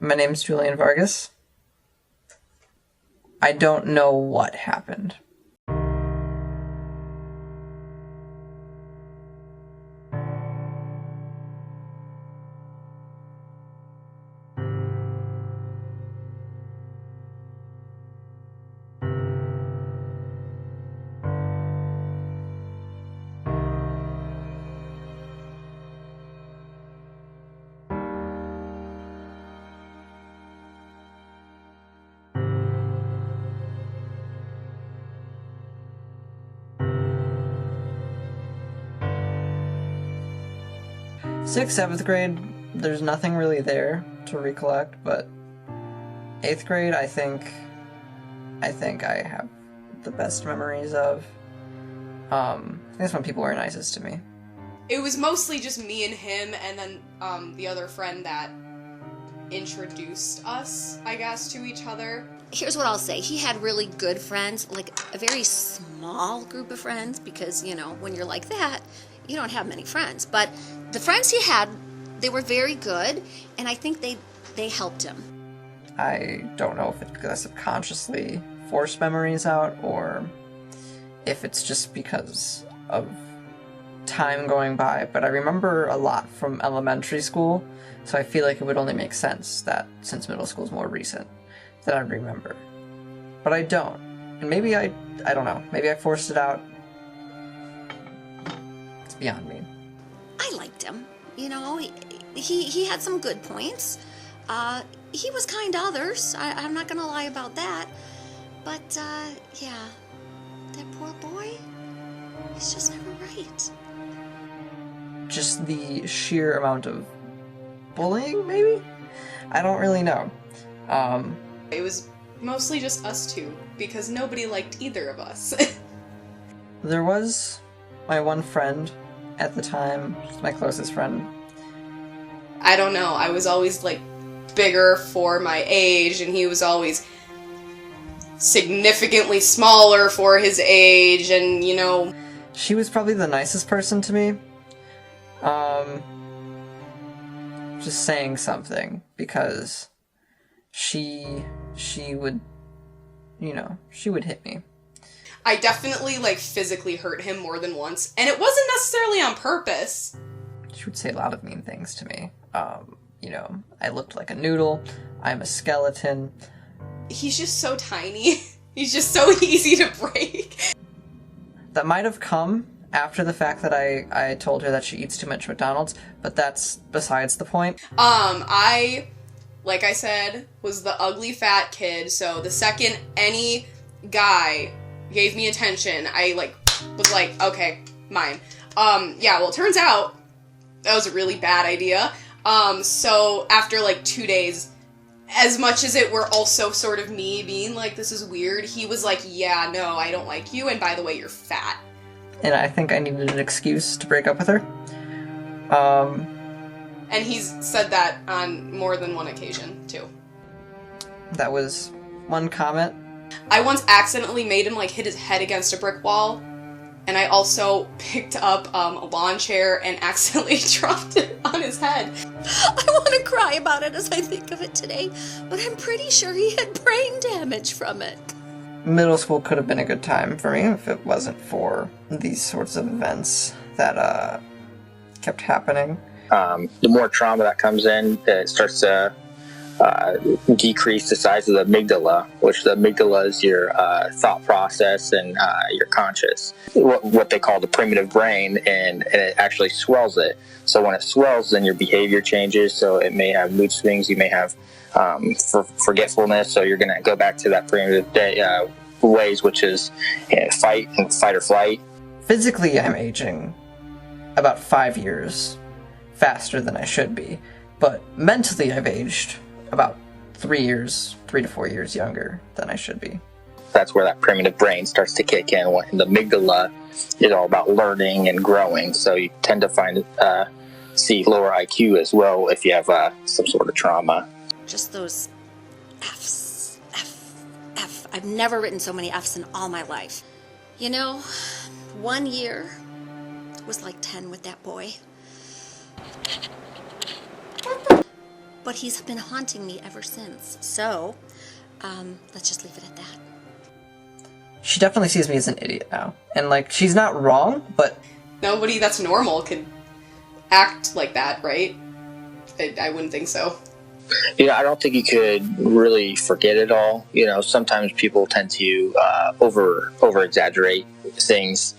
My name's Julienne Vargas. I don't know what happened. Sixth, 7th grade, there's nothing really there to recollect, but 8th grade, I think I have the best memories of. That's when people were nicest to me. It was mostly just me and him, and then the other friend that introduced us, I guess, to each other. Here's what I'll say. He had really good friends, like a very small group of friends, because, you know, when you're like that, you don't have many friends. But the friends he had, they were very good, and I think they helped him. I don't know if it's because I subconsciously force memories out, or if it's just because of time going by, but I remember a lot from elementary school, so I feel like it would only make sense that since middle school is more recent, that I'd remember. But I don't. And maybe I don't know, maybe I forced it out. It's beyond me. I liked him. You know, he had some good points. He was kind to others. I'm not gonna lie about that. But, yeah, that poor boy, he's just never right. Just the sheer amount of bullying, maybe? I don't really know. It was mostly just us two, because nobody liked either of us. There was my one friend at the time, my closest friend. I don't know, I was always, like, bigger for my age, and he was always significantly smaller for his age, and, you know... She was probably the nicest person to me. Just saying something, because she would, you know, she would hit me. I definitely, like, physically hurt him more than once, and it wasn't necessarily on purpose. She would say a lot of mean things to me. You know, I looked like a noodle, I'm a skeleton. He's just so tiny. He's just so easy to break. That might have come after the fact that I told her that she eats too much McDonald's, but that's besides the point. I, like I said, was the ugly fat kid, so the second any guy gave me attention, I, like, was like, okay, mine. Yeah, well, it turns out that was a really bad idea. So after, like, 2 days, as much as it were also sort of me being like, this is weird, he was like, yeah, no, I don't like you, and by the way, you're fat. And I think I needed an excuse to break up with her. And he's said that on more than one occasion, too. That was one comment. I once accidentally made him, like, hit his head against a brick wall, and I also picked up a lawn chair and accidentally dropped it on his head. I want to cry about it as I think of it today, but I'm pretty sure he had brain damage from it. Middle school could have been a good time for me if it wasn't for these sorts of events that kept happening. The more trauma that comes in, it starts to decrease the size of the amygdala, which the amygdala is your thought process and your conscious, what they call the primitive brain, and it actually swells it. So when it swells, then your behavior changes, so it may have mood swings, you may have forgetfulness, so you're going to go back to that primitive ways, which is fight or flight. Physically, I'm aging about 5 years faster than I should be, but mentally I've aged about 3 to 4 years younger than I should be. That's where that primitive brain starts to kick in. When the amygdala is all about learning and growing, so you tend to see lower IQ as well if you have some sort of trauma. Just those F's. F. I've never written so many F's in all my life. You know, 1 year was like 10 with that boy. but he's been haunting me ever since. So, let's just leave it at that. She definitely sees me as an idiot now. And, like, she's not wrong, but... Nobody that's normal could act like that, right? I wouldn't think so. I don't think you could really forget it all. Sometimes people tend to over exaggerate things.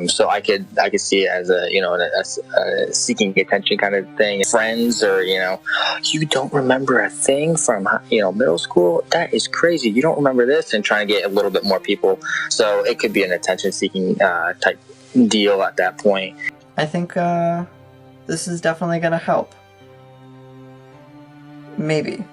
So I could see it as a seeking attention kind of thing. Friends, or you don't remember a thing from middle school? That is crazy. You don't remember this, and trying to get a little bit more people. So it could be an attention seeking type deal at that point. I think this is definitely gonna help. Maybe.